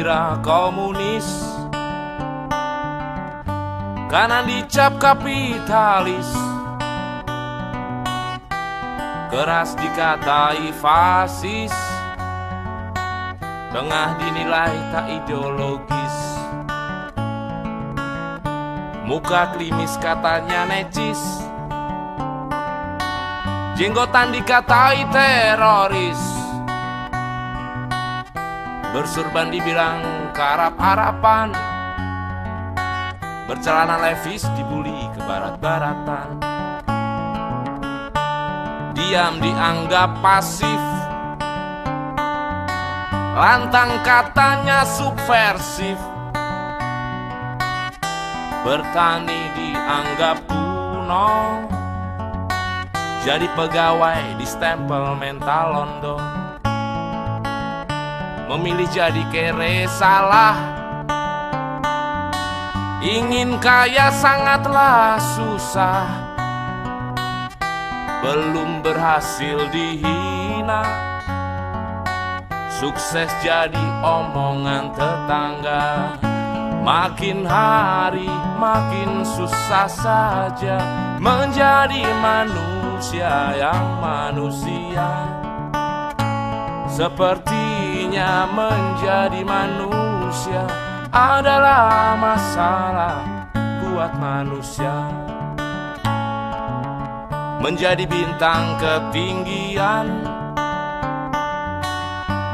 dikira komunis, kanan dicap kapitalis, keras dikatai fasis, tengah dinilai tak ideologis, muka klimis katanya necis, jenggotan dikatai teroris, bersurban dibilang karap-harapan, bercelana levis dibully ke barat-baratan, diam dianggap pasif, lantang katanya subversif, bertani dianggap kuno, jadi pegawai di stempel mental londo, memilih jadi kere salah, ingin kaya sangatlah susah, belum berhasil dihina, sukses jadi omongan tetangga, makin hari makin susah saja menjadi manusia yang manusia. Sepertinya menjadi manusia adalah masalah buat manusia. Menjadi bintang ketinggian,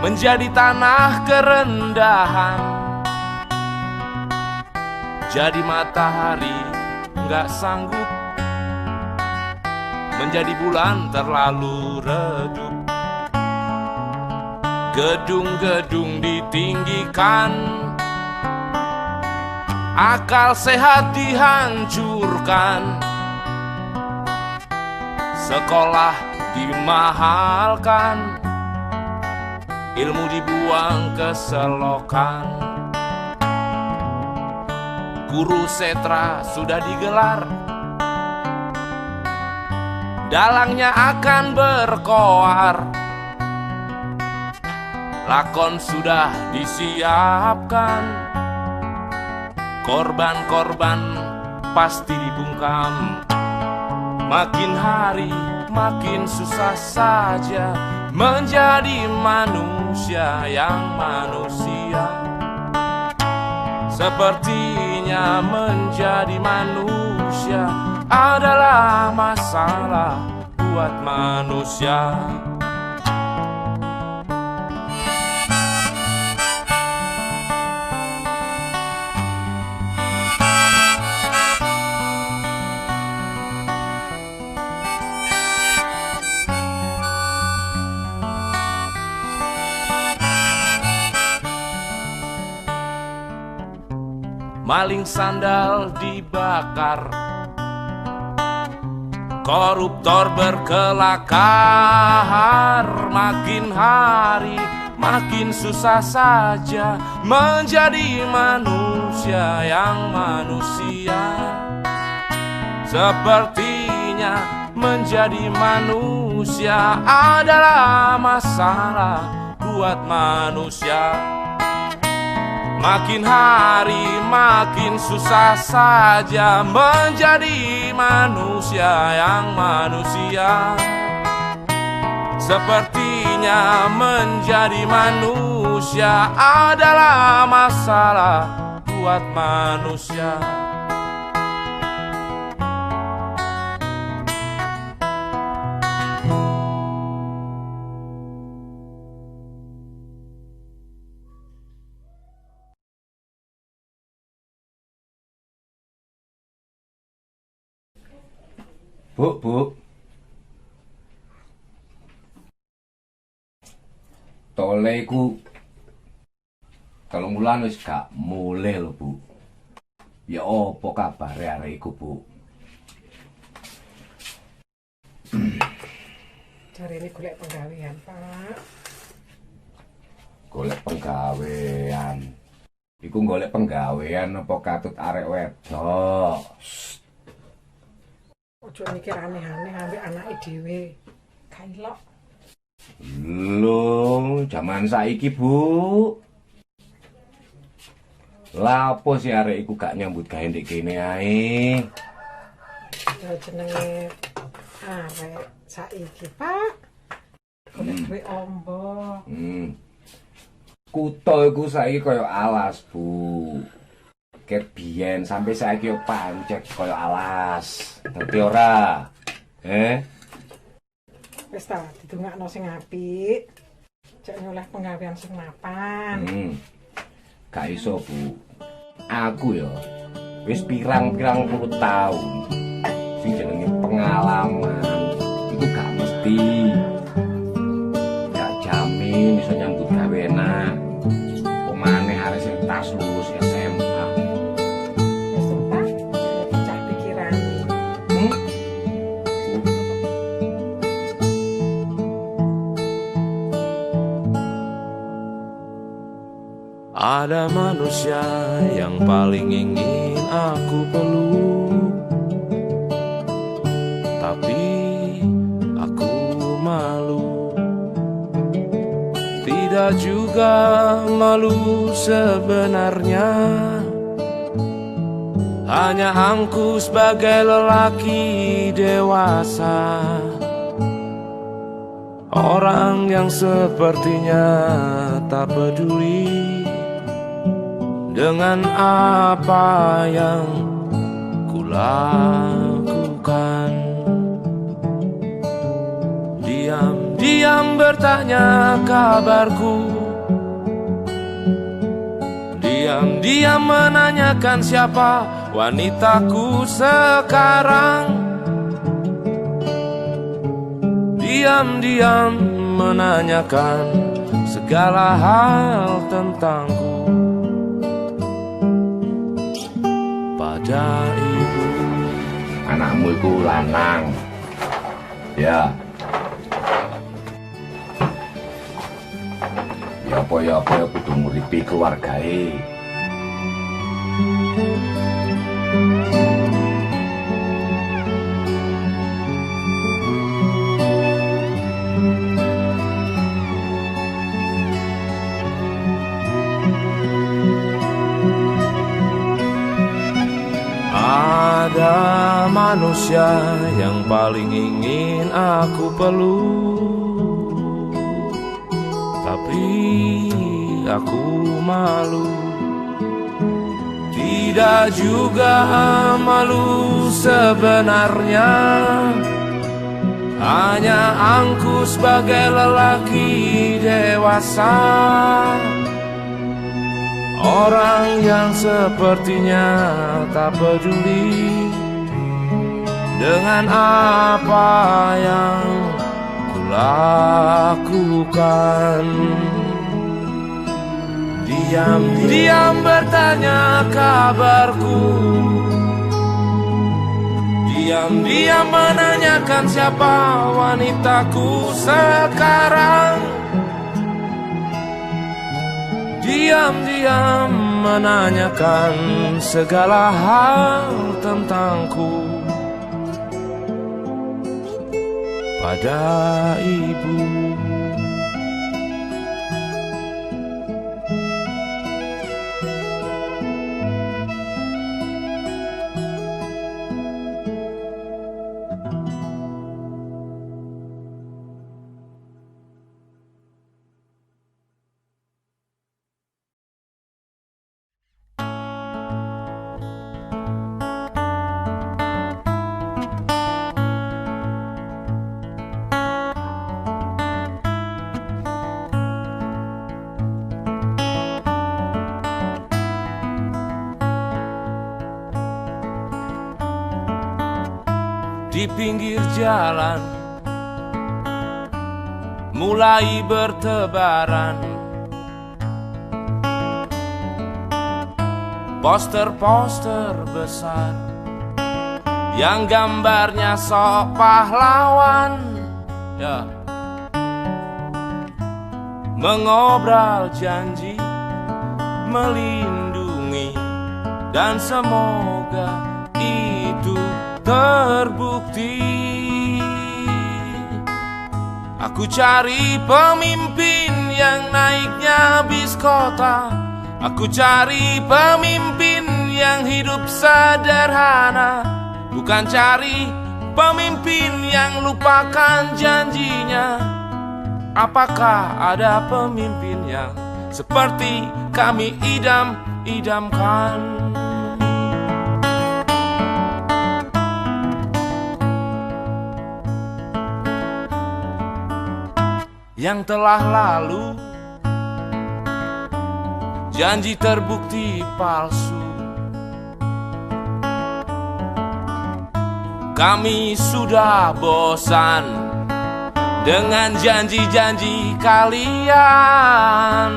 menjadi tanah kerendahan, jadi matahari nggak sanggup, menjadi bulan terlalu redup. Gedung-gedung ditinggikan, akal sehat dihancurkan, sekolah dimahalkan, ilmu dibuang ke selokan. Guru setra sudah digelar, dalangnya akan berkoar, lakon sudah disiapkan, korban-korban pasti dibungkam. Makin hari makin susah saja menjadi manusia yang manusia. Sepertinya menjadi manusia adalah masalah buat manusia. Maling sandal dibakar, koruptor berkelakar, makin hari makin susah saja menjadi manusia yang manusia. Sepertinya menjadi manusia adalah masalah buat manusia. Makin hari makin susah saja menjadi manusia yang manusia. Sepertinya menjadi manusia adalah masalah buat manusia. Bu, tole iku 3 wulan wis gak mulih lho, Bu. Ya apa kabare arek iku, Bu? Jarine golek penggawean, Pak. Golek penggawean. Iku golek penggawean apa katut arek wedok? Ojo mikir aneh-aneh ambek anake dhewe. Kailok. Lho, jaman saiki, Bu. Lapo si arek iku gak nyambut gawe ndek kene ae. Ya jenenge arek saiki, Pak. Golek duwe ombo. Kutha iku saiki kaya alas, Bu. Ket biyen sampai saiki yo pancet kaya alas. Dadi ora. Wis ta, didongakno sing apik. Cek nyoleh penggawean sing mapan. Gak iso, Bu. Aku ya wis pirang-pirang puluh tahun sing jenenge pengalaman iku gak mesti gak jamin iso nyambut gawe enak. Pemane arek sing tas lulus SMA. Wis to, Pak. Cah pikiran. Ada manusia yang paling ingin aku peluk, tapi aku malu. Tidak juga malu sebenarnya, hanya aku sebagai lelaki dewasa, orang yang sepertinya tak peduli dengan apa yang kulakukan. Diam-diam bertanya kabarku, diam-diam menanyakan siapa wanitaku sekarang. Diam-diam menanyakan segala hal tentangku pada ibu. Anakmu iku lanang. Ya. Ya apa kudu nguripi keluargae. Ada manusia yang paling ingin aku peluk, tapi aku malu. Tidak juga malu sebenarnya, hanya aku sebagai lelaki dewasa, orang yang sepertinya tak peduli dengan apa yang kulakukan. Diam-diam bertanya kabarku, diam-diam menanyakan siapa wanitaku sekarang. Diam-diam menanyakan segala hal tentangku pada ibu. Di pinggir jalan mulai bertebaran poster-poster besar yang gambarnya sok pahlawan, ya, mengobrol janji melindungi, dan semoga itu terbukti. Aku cari pemimpin yang naiknya bis kota Aku cari pemimpin yang hidup sederhana, bukan cari pemimpin yang lupakan janjinya. Apakah ada pemimpin yang seperti kami idam-idamkan? Yang telah lalu, janji terbukti palsu. Kami sudah bosan dengan janji-janji kalian.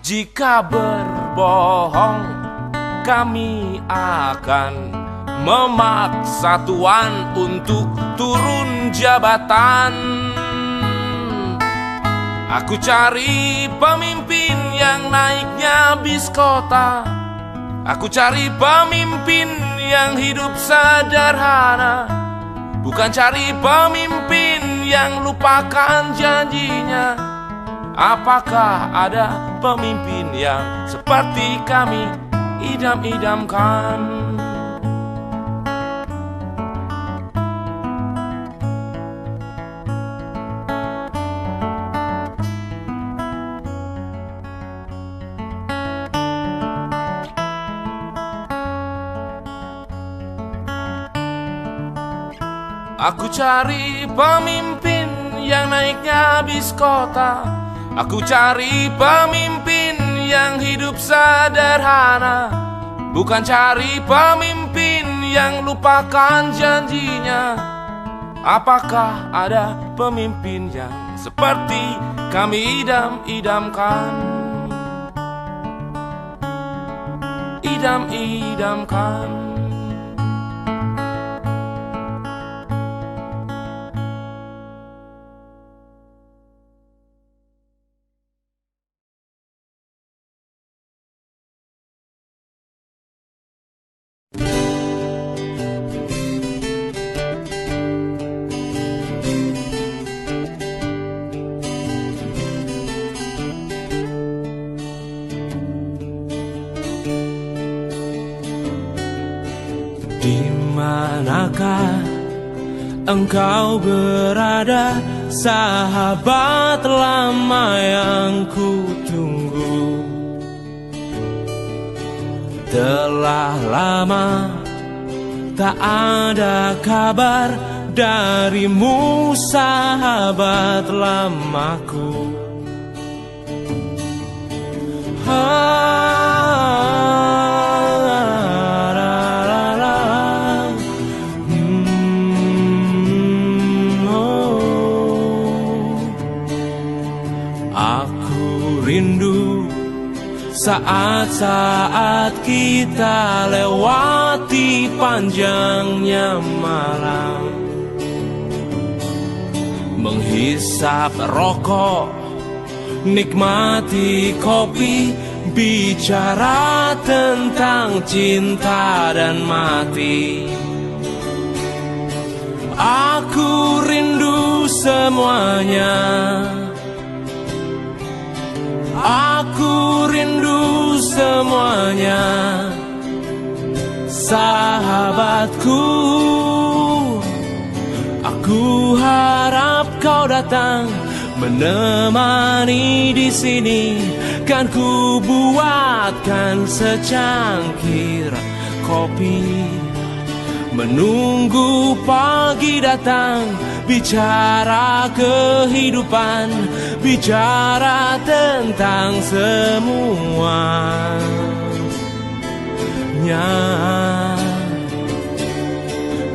Jika berbohong, kami akan memaksa Tuan untuk turun jabatan. Aku cari pemimpin yang naiknya bis kota. Aku cari pemimpin yang hidup sederhana, bukan cari pemimpin yang lupakan janjinya. Apakah ada pemimpin yang seperti kami idam-idamkan? Aku cari pemimpin yang naiknya bis kota. Aku cari pemimpin yang hidup sederhana, bukan cari pemimpin yang lupakan janjinya. Apakah ada pemimpin yang seperti kami idam-idamkan? Idam-idamkan. Di manakah engkau berada, sahabat lama yang ku tunggu? Telah lama tak ada kabar darimu, sahabat lamaku. Aku rindu saat-saat kita lewati panjangnya malam, menghisap rokok, nikmati kopi, bicara tentang cinta dan mati. Aku rindu semuanya. Aku rindu semuanya, sahabatku. Aku harap kau datang menemani di sini. Kan ku buatkan secangkir kopi, menunggu pagi datang, bicara kehidupan, bicara tentang semuanya.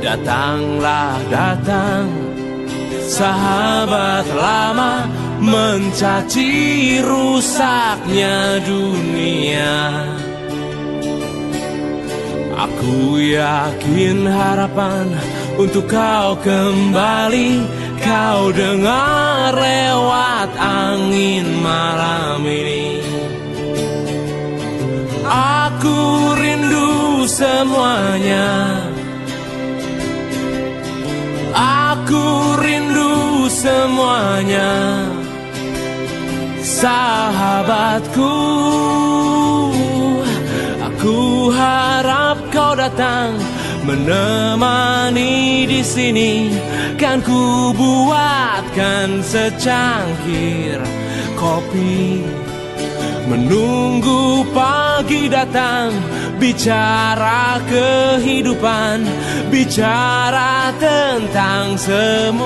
Datanglah datang, sahabat lama, mencaci rusaknya dunia. Aku yakin harapan untuk kau kembali kau dengar lewat angin malam ini. Aku rindu semuanya. Aku rindu semuanya, sahabatku. Aku harap kau datang menemani di sini. Kan ku buatkan secangkir kopi, menunggu pagi datang. Bicara kehidupan, bicara tentang semuanya.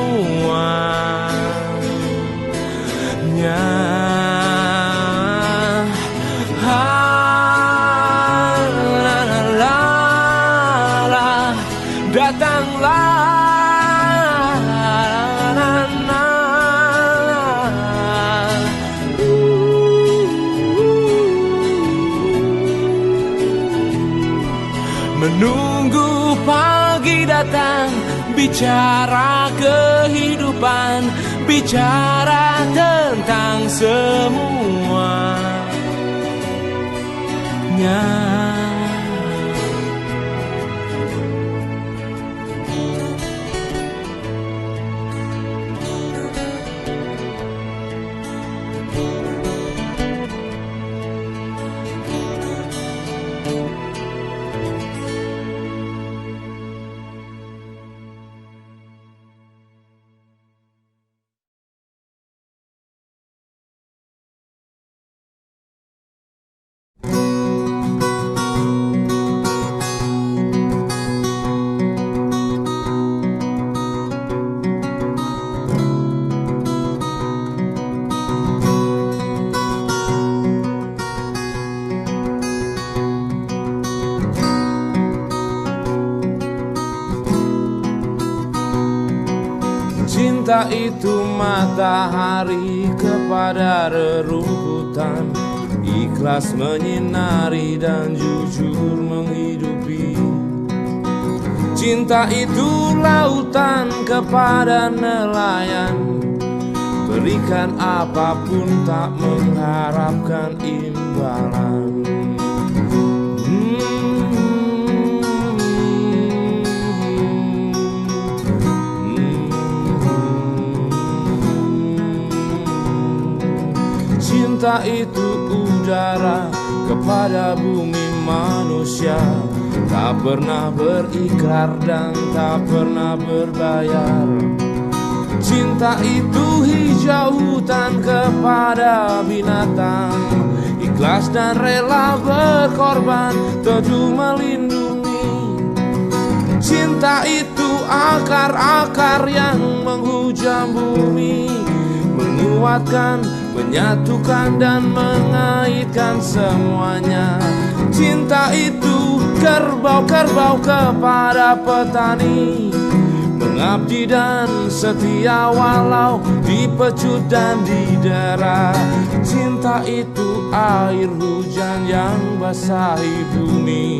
Menunggu pagi datang, bicara kehidupan, bicara tentang semuanya. Cinta itu matahari kepada rerumputan, ikhlas menyinari dan jujur menghidupi. Cinta itu lautan kepada nelayan, berikan apapun tak mengharapkan imbalan. Cinta itu udara kepada bumi manusia, tak pernah berikrar dan tak pernah berbayar. Cinta itu hijau hutan kepada binatang, ikhlas dan rela berkorban teduh melindungi. Cinta itu akar-akar yang menghujam bumi, menguatkan, menyatukan dan mengaitkan semuanya. Cinta itu kerbau-kerbau kepada petani, mengabdi dan setia walau dipecut dan didera. Cinta itu air hujan yang basahi bumi,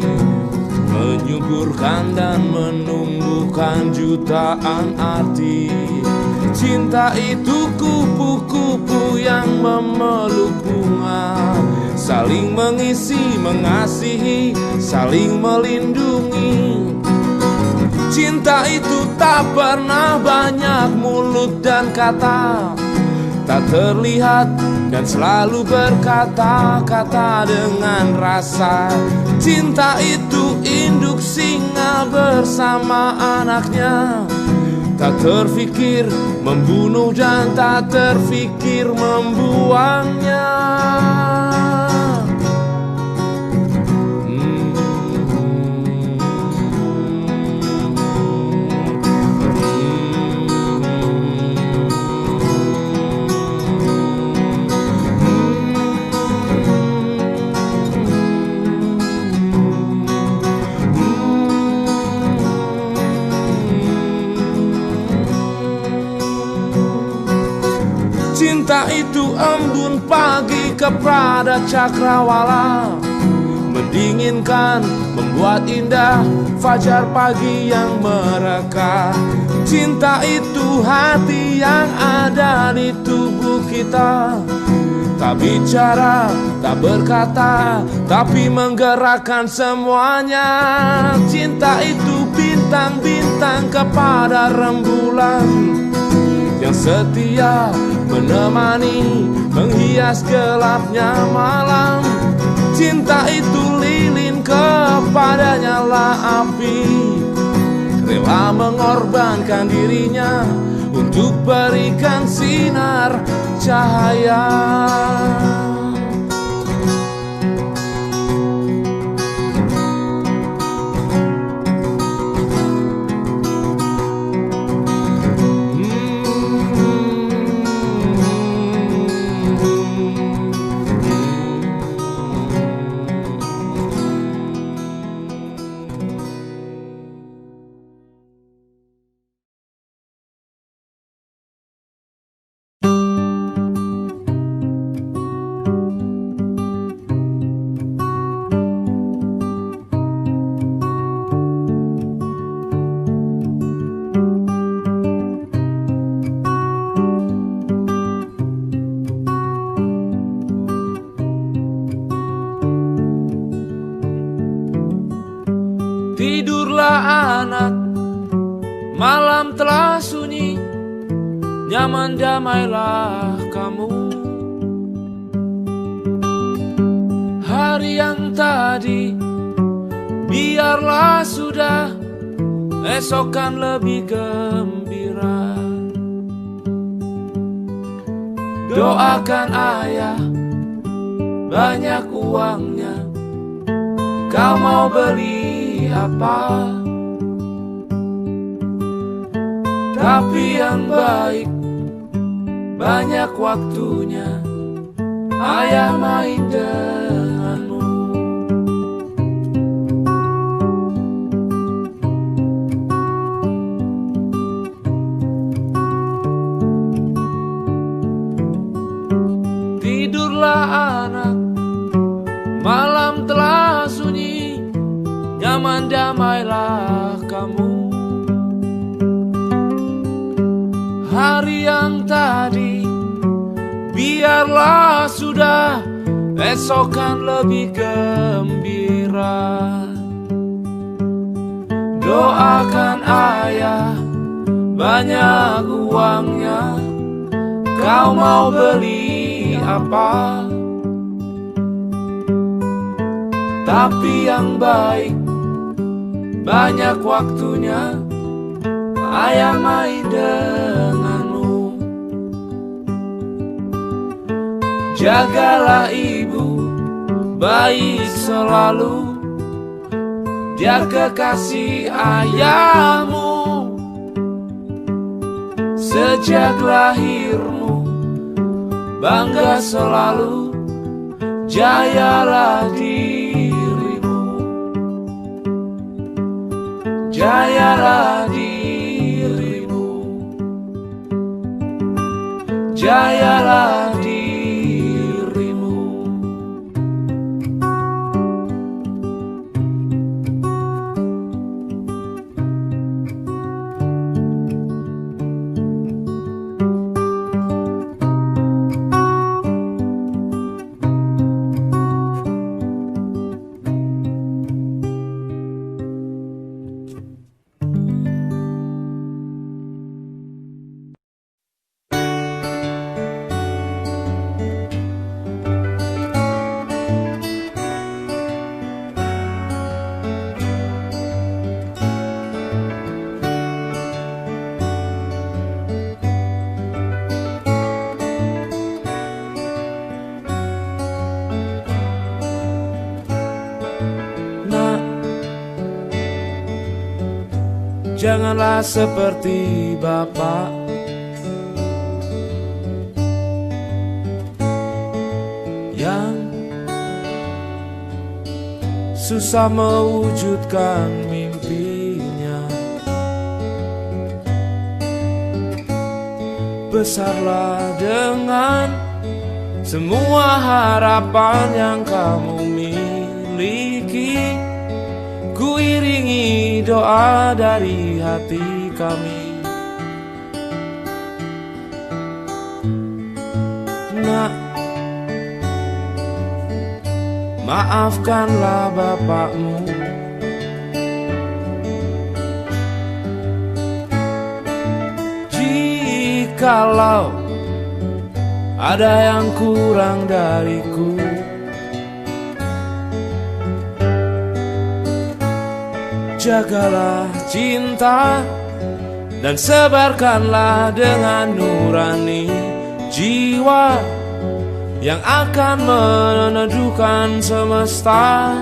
menyuburkan dan menumbuhkan jutaan arti. Cinta itu kupu-kupu yang memeluk bunga, saling mengisi, mengasihi, saling melindungi. Cinta itu tak pernah banyak mulut dan kata, tak terlihat dan selalu berkata-kata dengan rasa. Cinta itu induk singa bersama anaknya, tak terfikir membunuh dan tak terfikir membuangnya. Cinta itu embun pagi kepada cakrawala, mendinginkan, membuat indah fajar pagi yang mereka. Cinta itu hati yang ada di tubuh kita, tak bicara, tak berkata, tapi menggerakkan semuanya. Cinta itu bintang-bintang kepada rembulan, yang setia menemani, menghias gelapnya malam. Cinta itu lilin, kepadanya lah api, rela mengorbankan dirinya untuk berikan sinar cahaya. Tidurlah anak, malam telah sunyi, nyaman damailah kamu. Hari yang tadi biarlah sudah, esok kan lebih gembira. Doakan ayah, banyak uangnya, kau mau beli apa? Tapi yang baik, banyak waktunya, ayah main denganmu. Tidurlah anak, malam telah sunyi, nyaman damailah kamu. Hari yang tadi biarlah sudah, esok kan lebih gembira. Doakan ayah, banyak uangnya, kau mau beli apa? Tapi yang baik, banyak waktunya, ayah main denganmu. Jagalah ibu, baik selalu, dia kekasih ayahmu. Sejak lahirmu, bangga selalu, jayalah dirimu. Jayalah dirimu, jayalah dirimu. Janganlah seperti Bapak yang susah mewujudkan mimpinya. Besarlah dengan semua harapan yang kamu miliki. Ku iringi doa dari hati kami. Nak, maafkanlah bapakmu. Jikalau ada yang kurang dariku. Jagalah cinta dan sebarkanlah dengan nurani jiwa yang akan meneduhkan semesta.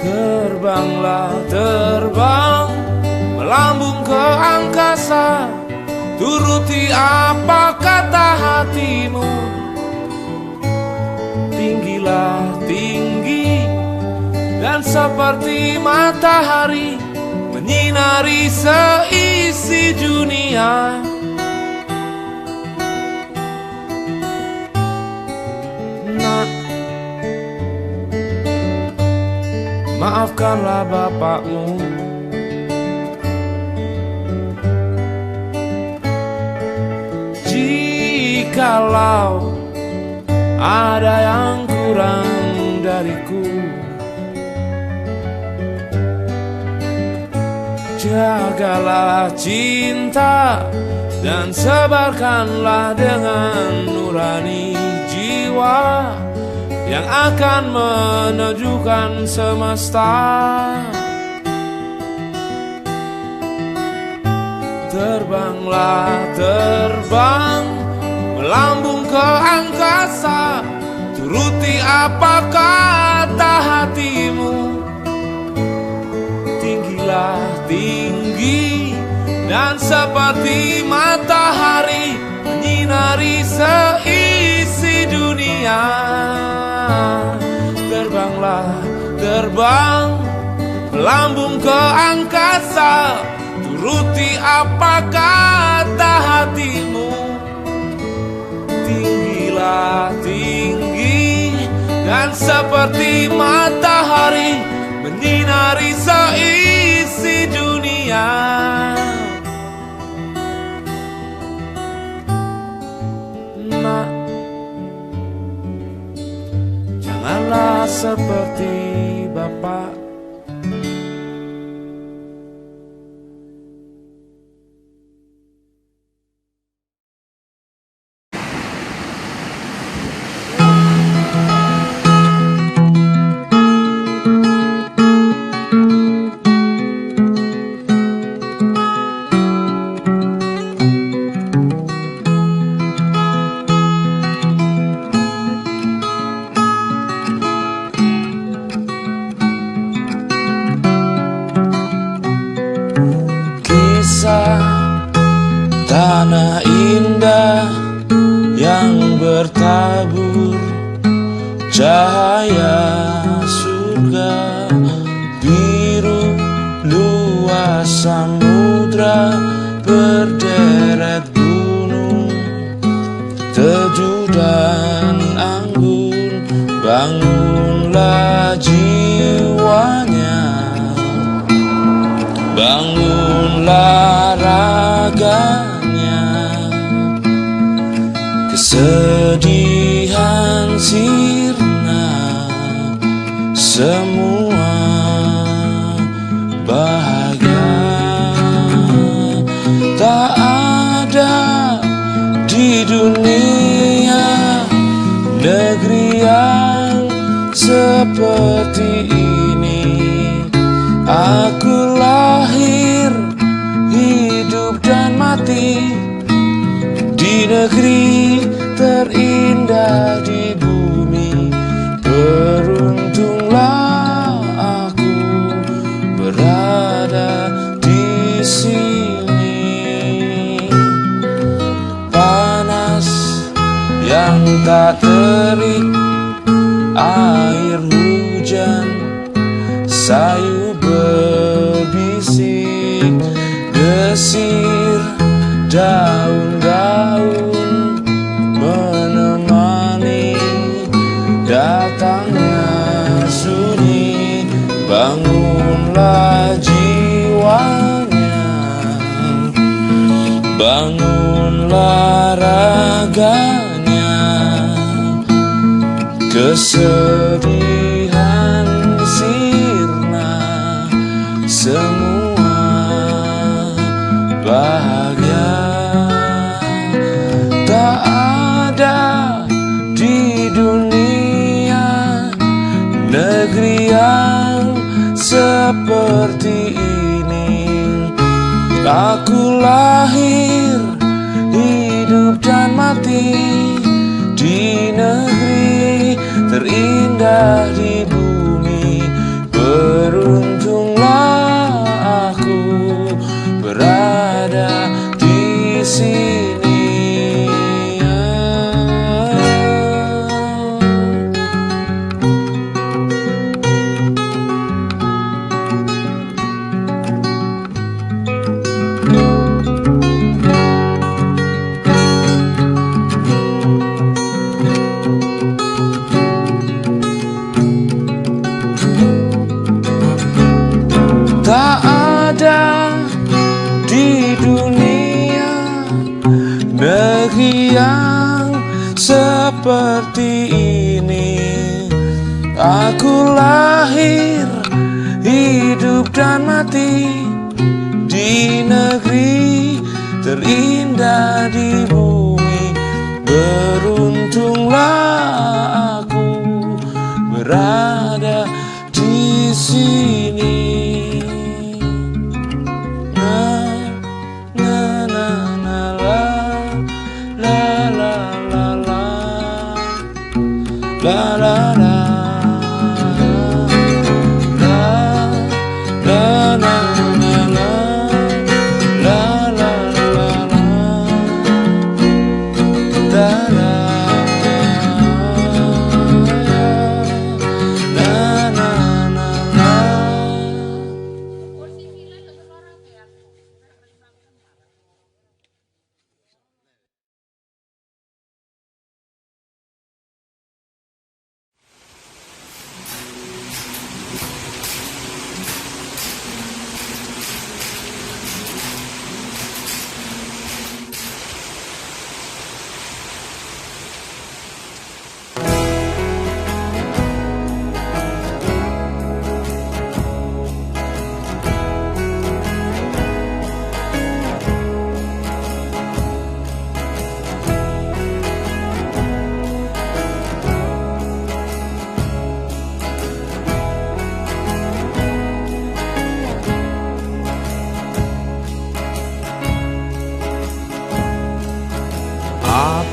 Terbanglah terbang, melambung ke angkasa, turuti apa kata hatimu. Tinggilah tinggi dan seperti matahari menyinari seisi dunia. Nak, maafkanlah bapakmu. Jikalau ada yang kurang dariku, jagalah cinta dan sebarkanlah dengan nurani jiwa yang akan meneduhkan semesta. Terbanglah terbang, melambung ke angkasa, turuti apa kata hatimu. Tinggilah tinggi dan seperti matahari menyinari seisi dunia. Terbanglah terbang, melambung ke angkasa, turuti apa kata hatimu. Tinggilah tinggi dan seperti matahari menyinari seisi dunia. Nak, janganlah seperti bapak. Tanah indah yang bertabur cahaya surga, biru luas samudra, berderet gunung, teduh dan anggun. Bangunlah jiwanya, bangunlah raganya, kesedihan sirna, semua bahagia. Tak ada di dunia negeri yang seperti ini. Aku lahir, hidup dan mati di negeri terindah di bumi. Beruntunglah aku berada di sini. Panas yang tak terik, air hujan, sayu berbisik, desir daun-daun menemani datangnya sunyi. Bangunlah jiwanya, bangunlah raganya, kesedihan sirna, semua bahagia. dunia negeri yang seperti ini. Aku lahir, hidup dan mati di negeri terindah di bumi. Beruntunglah aku berada di sini. Tak ada di dunia negeri yang seperti ini. Aku lahir, hidup dan mati di negeri terindah di bumi. Beruntunglah aku berada di sini. La la la la la la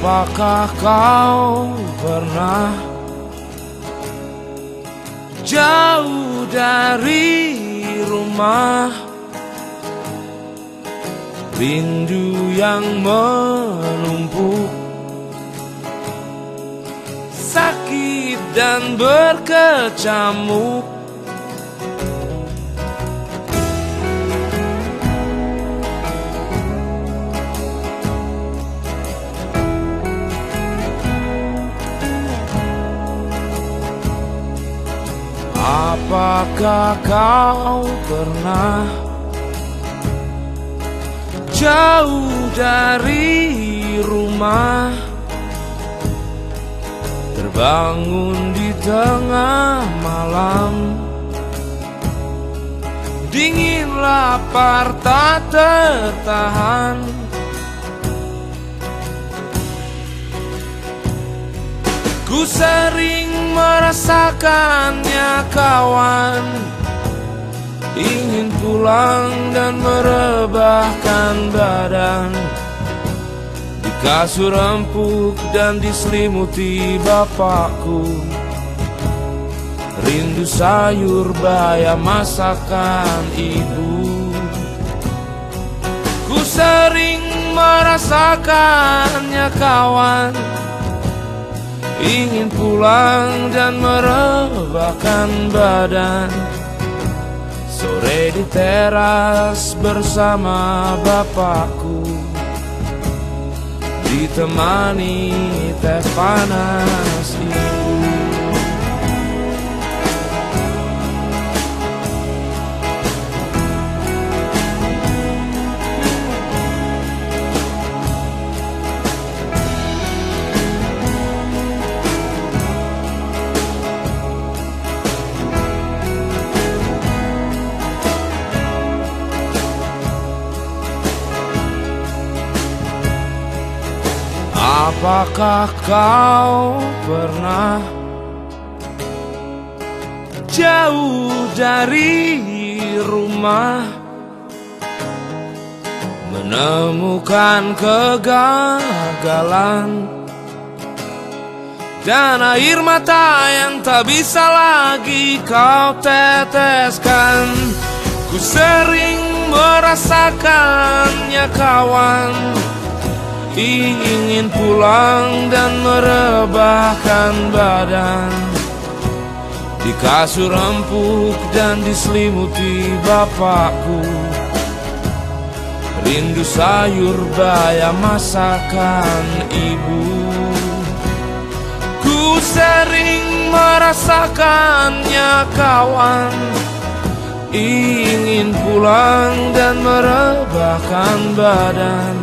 Apakah kau pernah jauh dari rumah? Rindu yang menumpuk, sakit dan berkecamuk. Apakah kau pernah jauh dari rumah, terbangun di tengah malam, dingin lapar tak tertahan? Ku sering merasakannya kawan, ingin pulang dan merebahkan badan di kasur empuk dan diselimuti bapakku. Rindu sayur bayam masakan ibu. Ku sering merasakannya kawan, ingin pulang dan merebahkan badan. Sore di teras bersama bapakku, ditemani teh panas ibu. Apakah kau pernah jauh dari rumah, menemukan kegagalan dan air mata yang tak bisa lagi kau teteskan? Ku sering merasakannya kawan, ingin pulang dan merebahkan badan di kasur empuk dan diselimuti bapakku. Rindu sayur bayam masakan ibu. Ku sering merasakannya kawan, ingin pulang dan merebahkan badan.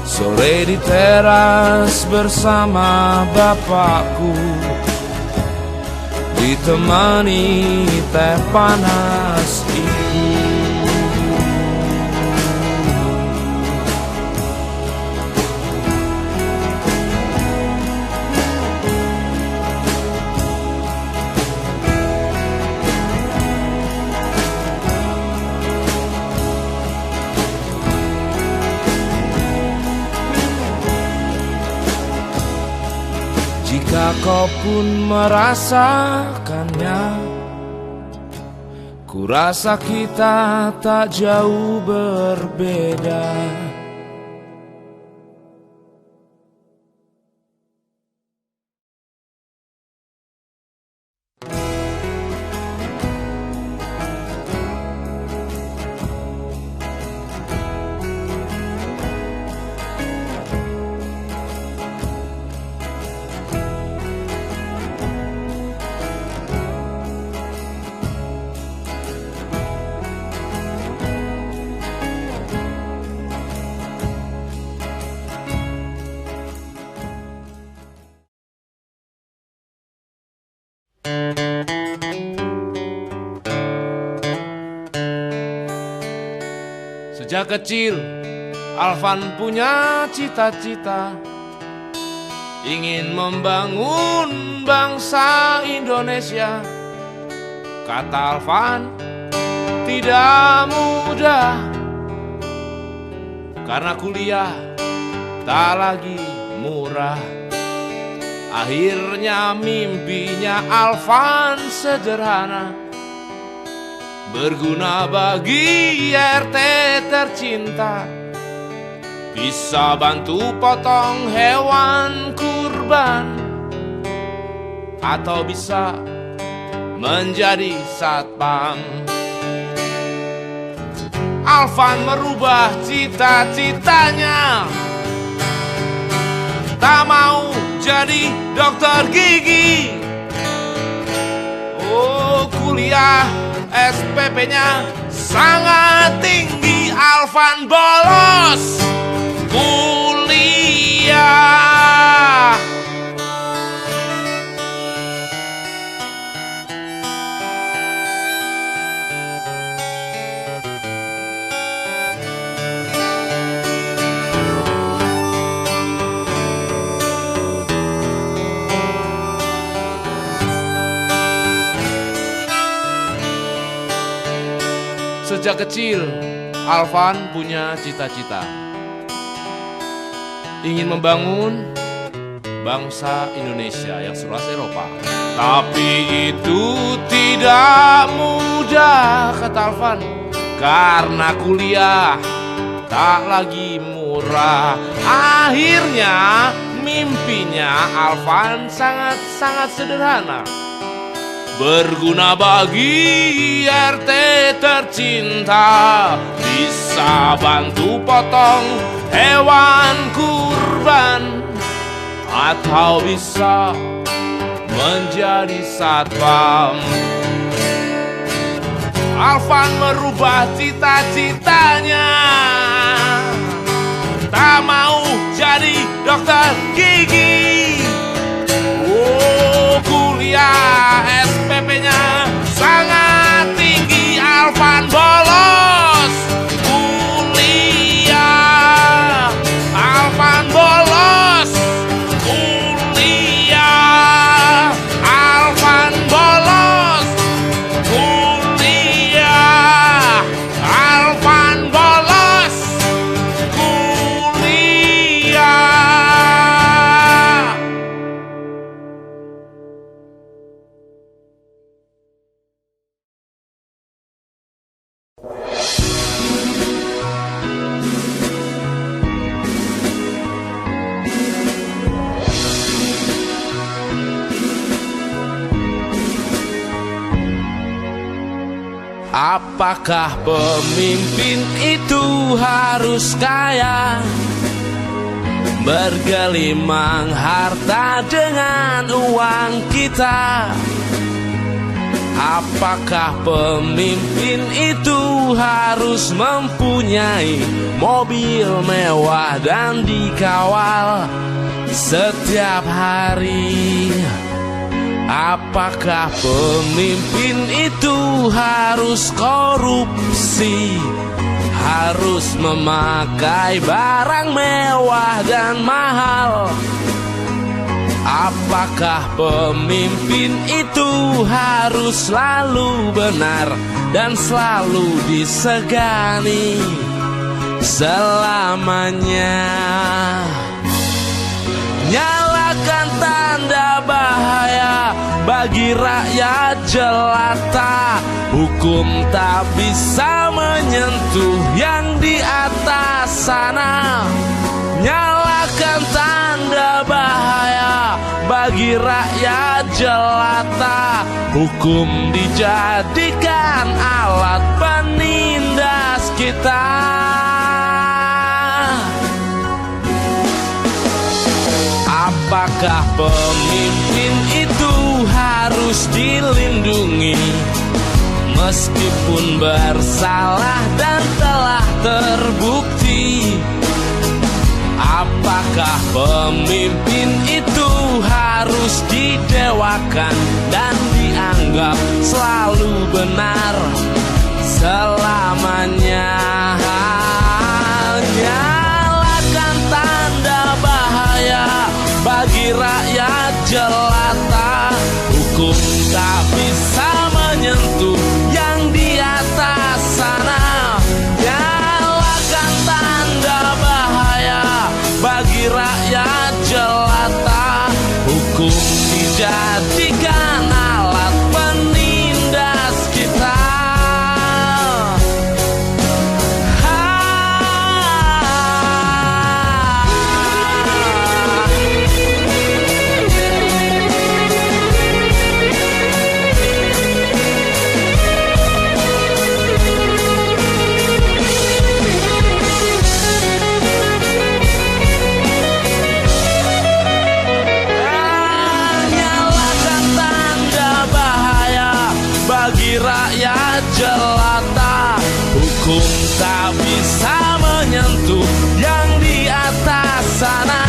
Sore di teras bersama bapakku, ditemani teh panas ibu. Jika kau pun merasakannya, ku rasa kita tak jauh berbeda. Sejak kecil, Alvan punya cita-cita, ingin membangun bangsa Indonesia. Kata Alvan, tidak mudah, karena kuliah tak lagi murah. Akhirnya mimpinya Alvan sederhana, berguna bagi RT tercinta, bisa bantu potong hewan kurban, atau bisa menjadi satpam. Alvan merubah cita-citanya, tak mau jadi dokter gigi. Oh, kuliah SPP-nya sangat tinggi. Alvan bolos kuliah. Sejak kecil, Alvan punya cita-cita, ingin membangun bangsa Indonesia yang seluas Eropa. Tapi itu tidak mudah, kata Alvan, karena kuliah tak lagi murah. Akhirnya mimpinya Alvan sangat sederhana, berguna bagi RT tercinta, bisa bantu potong hewan kurban, atau bisa menjadi satpam. Alvan merubah cita-citanya, tak mau jadi dokter gigi. Oh, kuliah SPP-nya sangat tinggi. Alvan bolos kuliah, Alvan bolos Apakah pemimpin itu harus kaya, bergelimang harta dengan uang kita? Apakah pemimpin itu harus mempunyai mobil mewah dan dikawal setiap hari? Apakah pemimpin itu harus korupsi, harus memakai barang mewah dan mahal? Apakah pemimpin itu harus selalu benar dan selalu disegani selamanya? Nyalakan tanda bahaya bagi rakyat jelata. Hukum tak bisa menyentuh yang di atas sana. Nyalakan tanda bahaya bagi rakyat jelata. Hukum dijadikan alat penindas kita. Apakah pemimpin itu harus dilindungi meskipun bersalah dan telah terbukti? Apakah pemimpin itu harus didewakan dan dianggap selalu benar selamanya? Nyalakan tanda bahaya bagi rakyat jelata. Hukum tak bisa menyentuh yang di atas sana. Nyalakan tanda bahaya bagi rakyat jelata. Hukum dijadikan alat penindas kita. Rakyat jelata. Hukum tak bisa menyentuh yang di atas sana.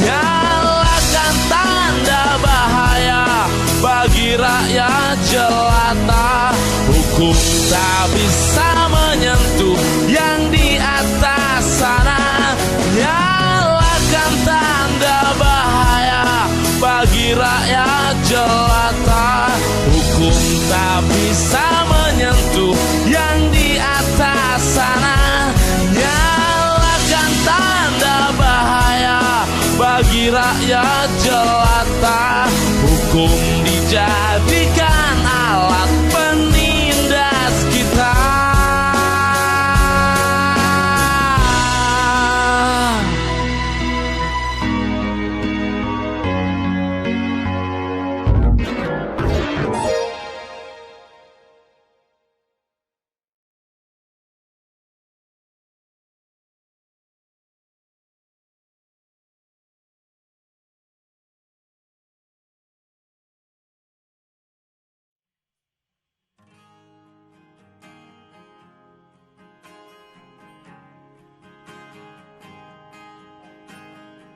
Nyalakan tanda bahaya bagi rakyat jelata. Hukum tak bisa menyentuh yang di atas sana. Nyalakan tanda bahaya bagi rakyat jelata. Hukum tak bisa menyentuh yang di atas sana. Nyalakan tanda bahaya bagi rakyat jelata. Hukum dijadikan alat penindas kita.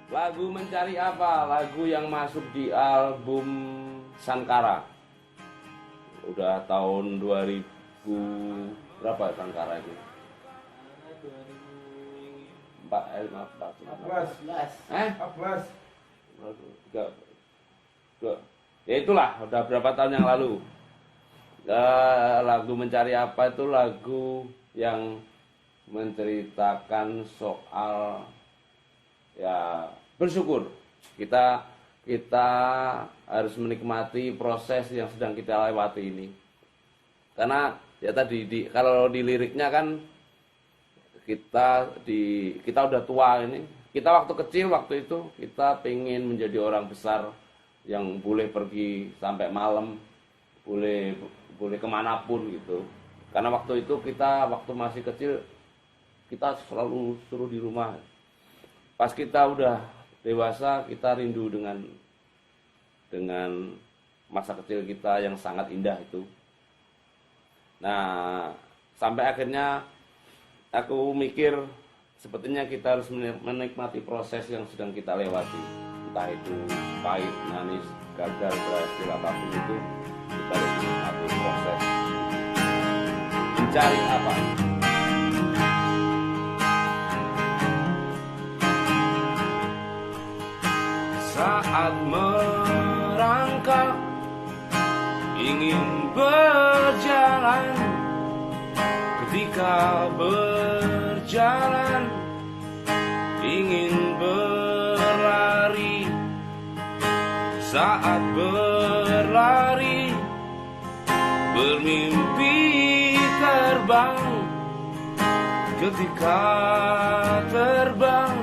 Lagu Mencari Apa? Lagu yang masuk di album Sankara. Udah tahun 2000 berapa Sankara itu? 14. Ya itulah, udah berapa tahun yang lalu. Lagu Mencari Apa itu lagu yang menceritakan soal ya bersyukur. Kita harus menikmati proses yang sedang kita lewati ini. Karena ya tadi kalau di liriknya kan kita udah tua ini. Kita waktu kecil waktu itu kita pengen menjadi orang besar yang boleh pergi sampai malam, boleh kemanapun gitu. Karena waktu itu waktu masih kecil kita selalu suruh di rumah. Pas kita udah dewasa, kita rindu dengan masa kecil kita yang sangat indah itu. Nah, sampai akhirnya aku mikir sepertinya kita harus menikmati proses yang sedang kita lewati. Entah itu pahit, manis, gagal, berhasil, apapun itu, kita harus menikmati proses. Mencari apa? Saat merangkak ingin berjalan, ketika berjalan ingin berlari, saat berlari bermimpi terbang, ketika terbang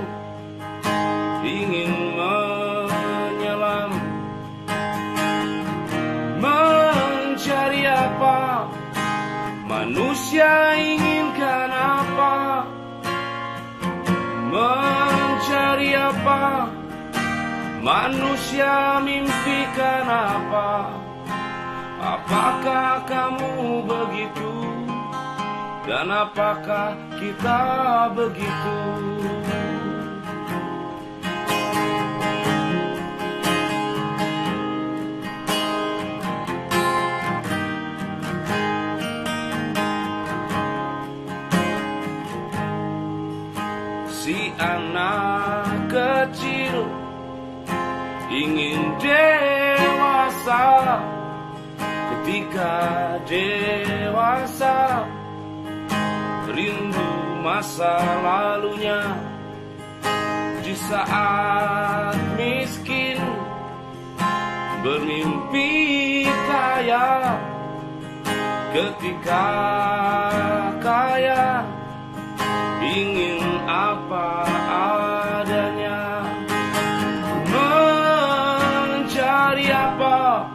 ingin menyelam. Mencari apa? Manusia inginkan apa? Mencari apa? Manusia mimpikan apa? Apakah kamu begitu? Dan apakah kita begitu? Si anak kecil ingin dewasa, ketika dewasa rindu masa lalunya. Di saat miskin bermimpi kaya, ketika kaya ingin apa adanya. Mencari apa?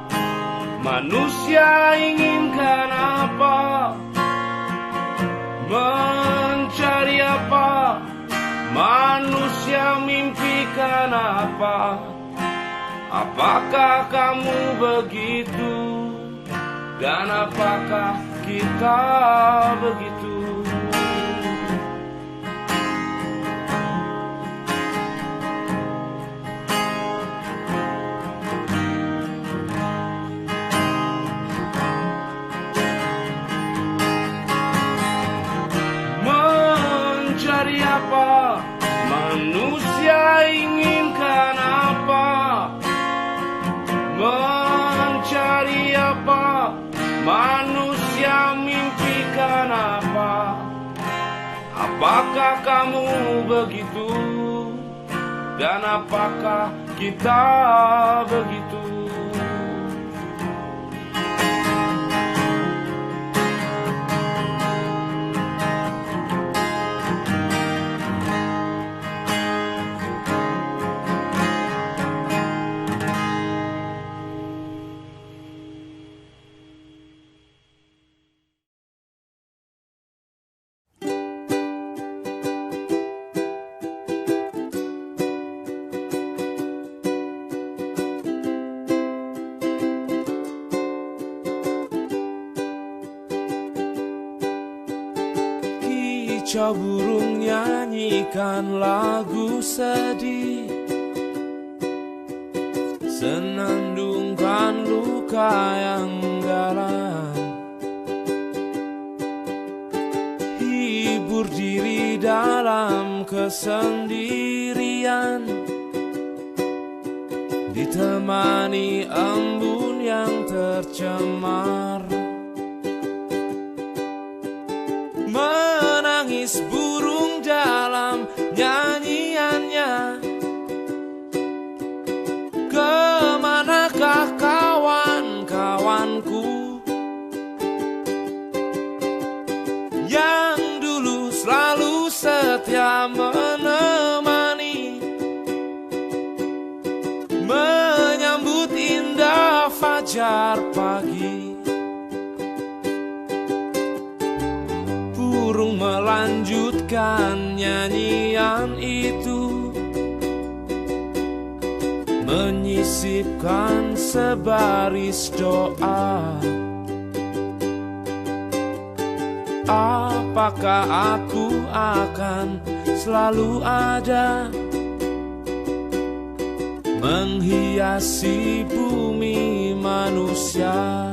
Manusia inginkan apa? Mencari apa? Manusia mimpikan apa? Apakah kamu begitu? Dan apakah kita begitu? Mencari apa? Manusia inginkan apa? Mencari apa? Manusia mimpikan apa? Apakah kamu begitu? Dan apakah kita begitu? Kicau burung nyanyikan lagu sedih, senandungkan luka yang dalam. Hibur diri dalam kesendirian, ditemani embun yang tercemar. Menangis burung dalam nyanyiannya, kemanakah kawan-kawanku yang dulu selalu setia menemani, menyambut fajar pagi, burung melanjutkan nyanyian itu, menyisipkan sebaris doa. Apakah aku akan selalu ada, menghiasi bumi manusia?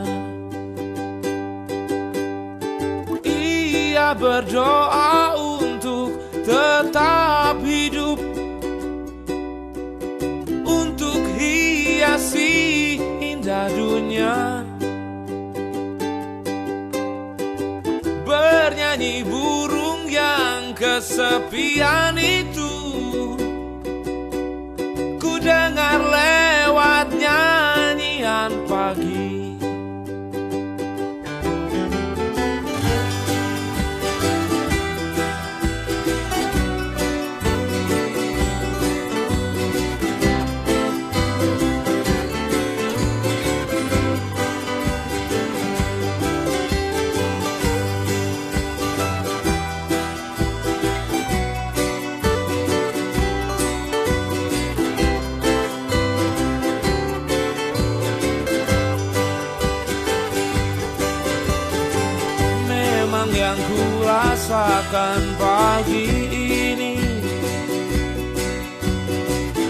Ia berdoa untuk tetap hidup, untuk hiasi indah dunia. Bernyanyi burung yang kesepian itu, ku dengar lewat nyanyian pagi. Yang ku rasakan pagi ini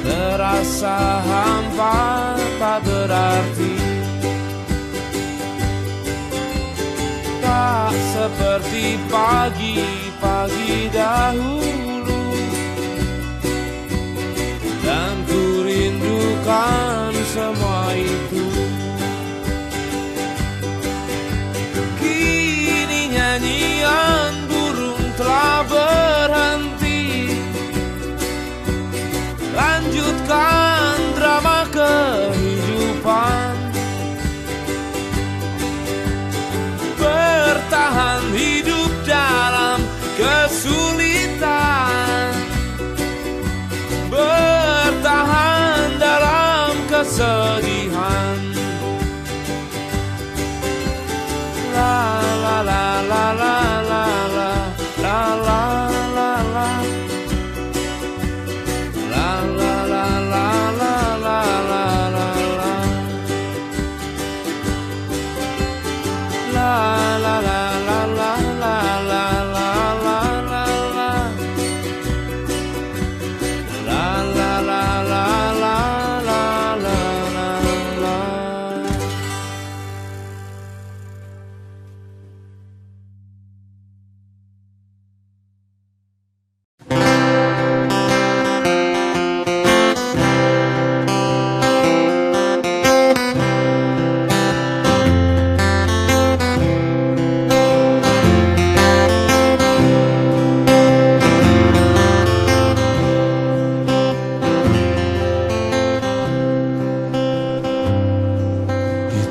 terasa hampa, tak berarti, tak seperti pagi-pagi dahulu. Dan ku rindukan semua itu. Nyanyian burung telah berhenti, lanjutkan drama kehidupan, bertahan hidup dalam kesulitan, bertahan dalam kesedihan. La la la la la la la la la la la la la la la la la la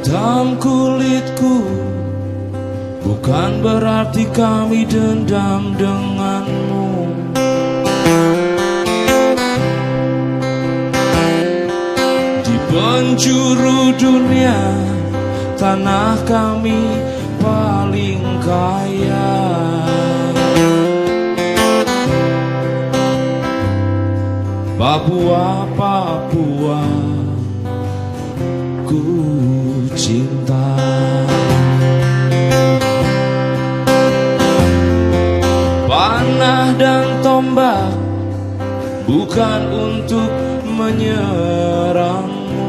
hitam kulitku bukan berarti kami dendam denganmu. Di penjuru dunia tanah kami paling kaya. Papua, Papua, ku cinta. Panah dan tombak bukan untuk menyerangmu.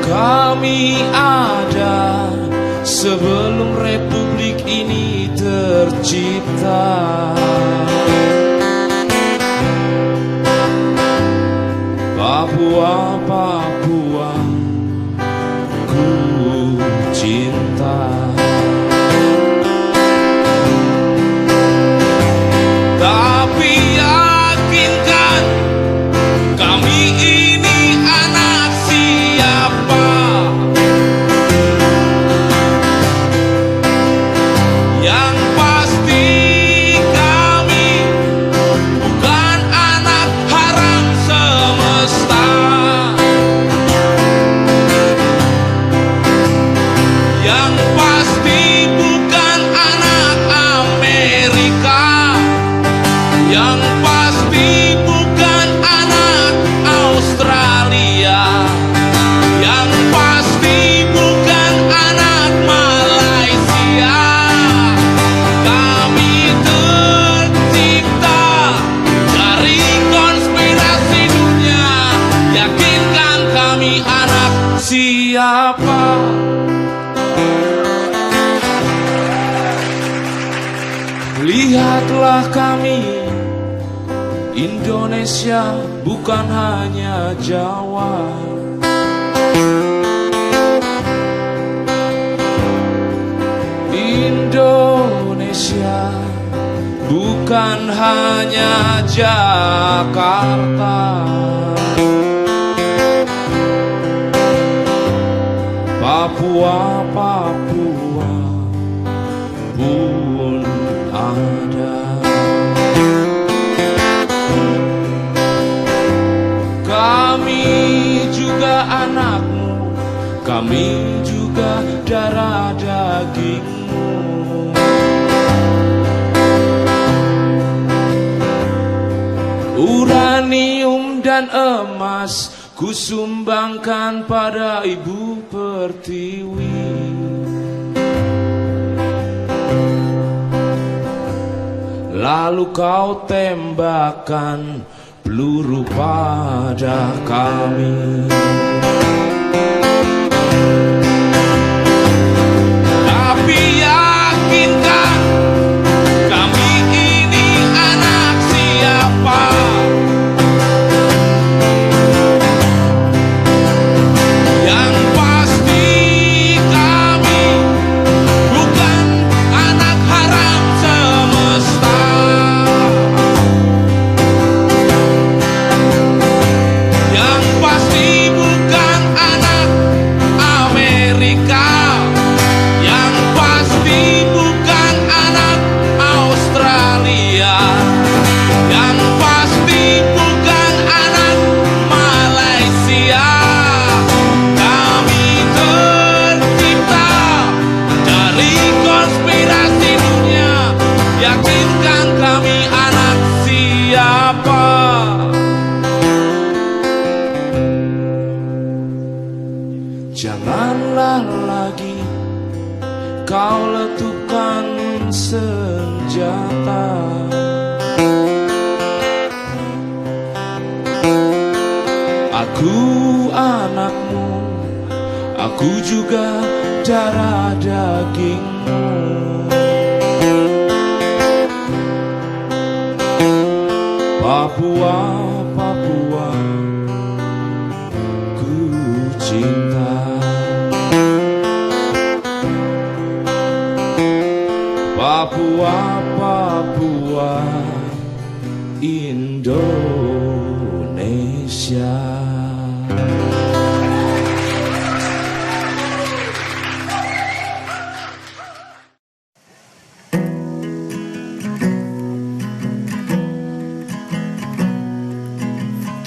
Kami ada sebelum republik ini tercipta. Papua, Papua, ku cinta. Tapi yakinkan kami ini anak siapa? Yang pasti kami bukan anak haram siapa. Lihatlah kami, Indonesia bukan hanya Jawa. Indonesia bukan hanya Jakarta. Papua, Papua pun ada. Kami juga anakmu, kami juga darah dagingmu. Uranium dan emas ku sumbangkan pada Ibu Pertiwi. Lalu kau tembakkan peluru pada kami. Tapi yakinkan kami ini anak siapa? Yang pasti kami bukan anak haram semesta. Yang pasti bukan anak Amerika. Yang pasti bukan anak Australia. Yang pasti bukan anak Malaysia. Kami tercipta dari konspirasi dunia. Yakinkan kami anak siapa? Janganlah lagi kau letupkan senjata. Aku anakmu, aku juga darah dagingmu. Papua, Papua ku cinta. Papua, Papua Indonesia.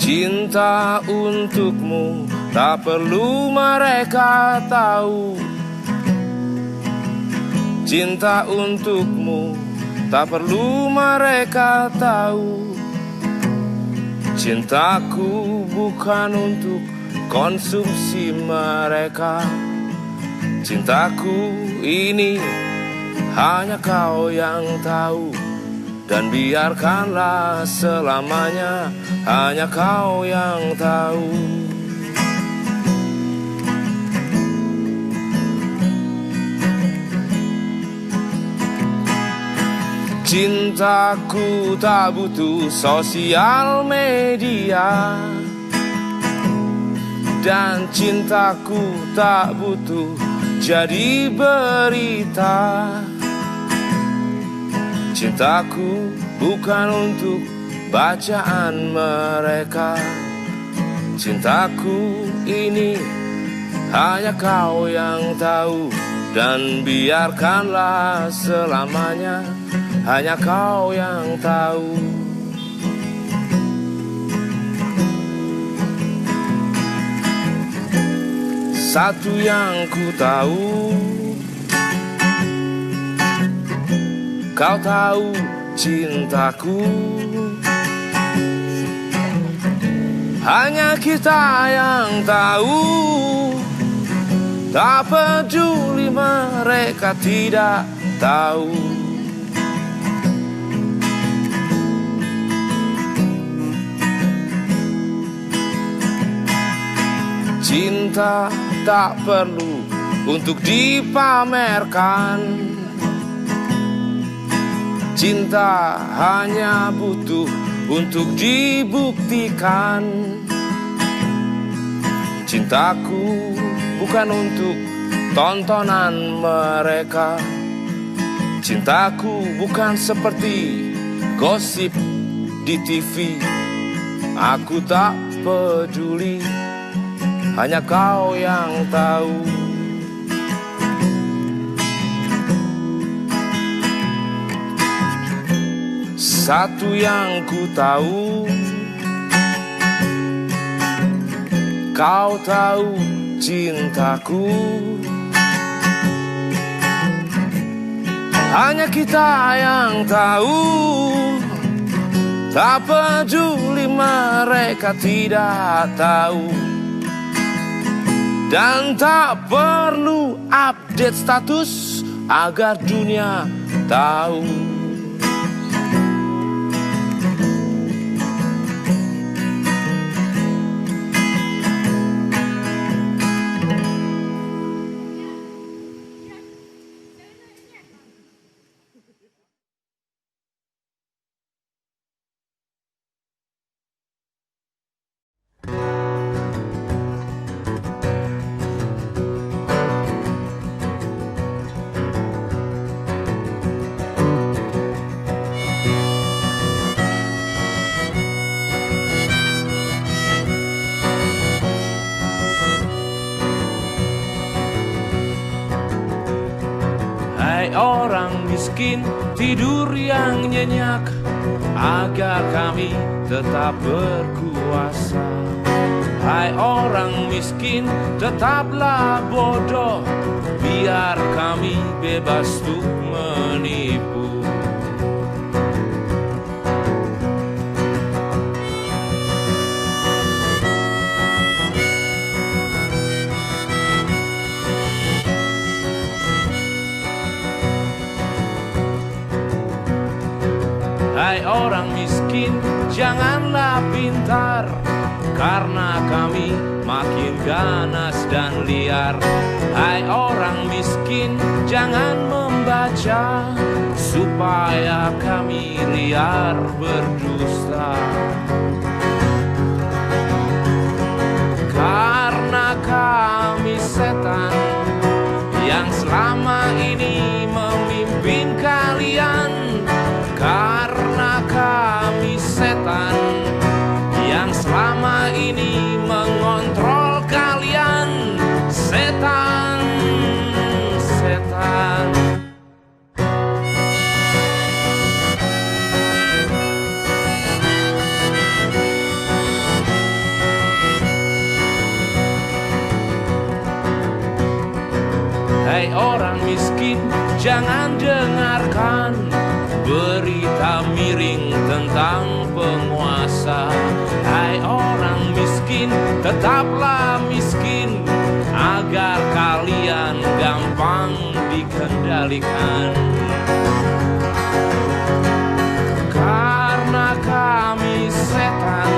Cinta untukmu tak perlu mereka tahu. Cinta untukmu tak perlu mereka tahu. Cintaku bukan untuk konsumsi mereka. Cintaku ini hanya kau yang tahu. Dan biarkanlah selamanya hanya kau yang tahu. Cintaku tak butuh sosial media. Dan cintaku tak butuh jadi berita. Cintaku bukan untuk bacaan mereka. Cintaku ini hanya kau yang tahu. Dan biarkanlah selamanya hanya kau yang tahu. Satu yang ku tahu, kau tahu cintaku. Hanya kita yang tahu. Tak peduli mereka tidak tahu. Cinta tak perlu untuk dipamerkan. Cinta hanya butuh untuk dibuktikan. Cintaku bukan untuk tontonan mereka. Cintaku bukan seperti gosip di TV. Aku tak peduli, hanya kau yang tahu. Satu yang ku tahu, kau tahu cintaku. Hanya kita yang tahu. Tak peduli mereka tidak tahu. Dan tak perlu update status agar dunia tahu. Orang miskin tidur yang nyenyak agar kami tetap berkuasa. Hai orang miskin tetaplah bodoh biar kami bebas untuk menipu. Hai orang miskin, janganlah pintar, karena kami makin ganas dan liar. Hai orang miskin, jangan membaca, supaya kami liar berdusta. Karena kami setan yang selama ini memimpin kalian. Karena kami setan yang selama ini mengontrol kalian. Setan, setan. Hai orang miskin, jangan dengarkan berita miring tentang penguasa. Hai orang miskin, tetaplah miskin agar kalian gampang dikendalikan. Karena kami setan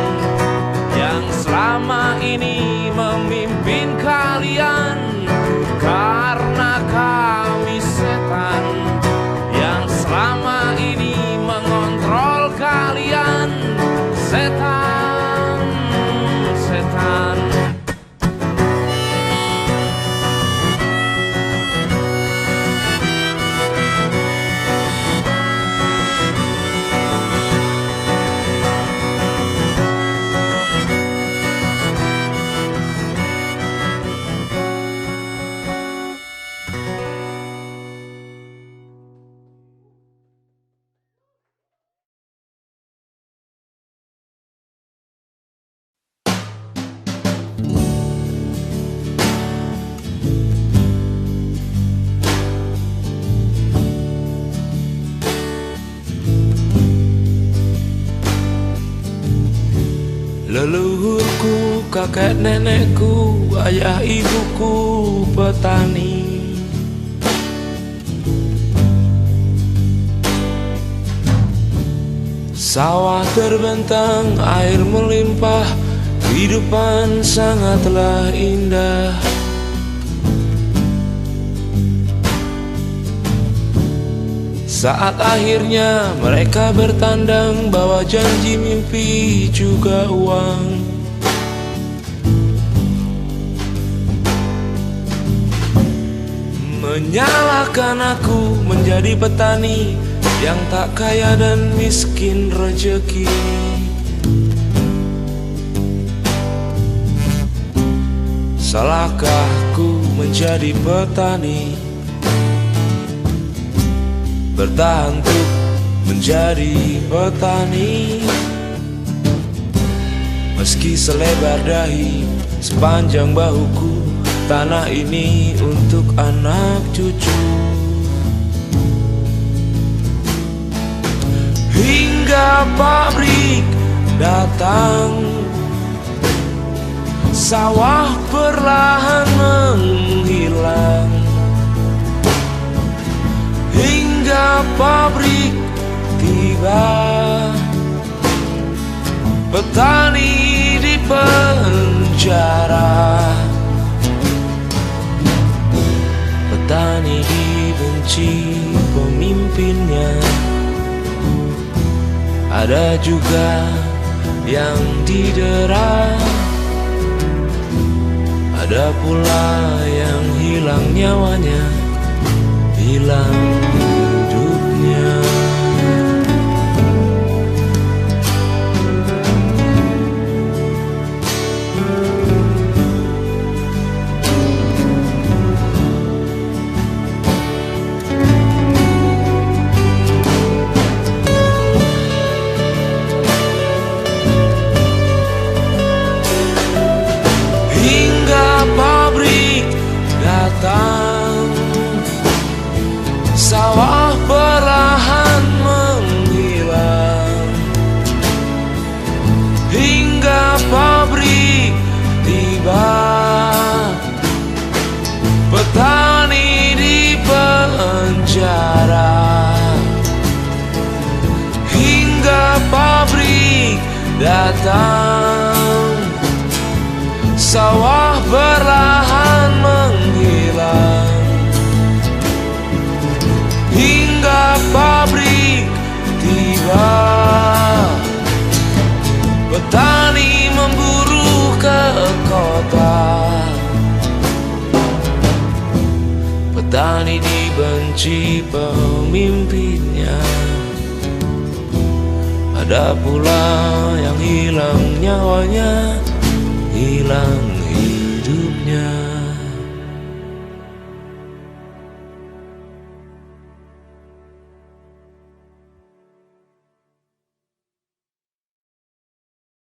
yang selama ini memimpin kalian. Karena kami setan yang selama ini mengontrol kalian. Setan, setan. Leluhurku, kakek nenekku, ayah ibuku petani. Sawah terbentang, air melimpah, kehidupan sangatlah indah. Saat akhirnya mereka bertandang bawa janji, mimpi, juga uang. Menyalahkan aku menjadi petani yang tak kaya dan miskin rejeki. Salahkah ku menjadi petani, bertahan untuk menjadi petani? Meski selebar dahi, sepanjang bahuku, tanah ini untuk anak cucu. Hingga pabrik datang, sawah perlahan menghilang. Hingga pabrik tiba, petani di penjara. Petani dibenci pemimpinnya, ada juga yang didera, ada pula yang hilang nyawanya, hilang hidupnya. Sawah perlahan menghilang, hingga pabrik tiba, petani di penjara. Hingga pabrik datang, sawah perlahan menghilang, hingga pabrik tiba, petani memburu ke kota. Petani dibenci pemimpinnya, ada pula yang hilang nyawanya, hilang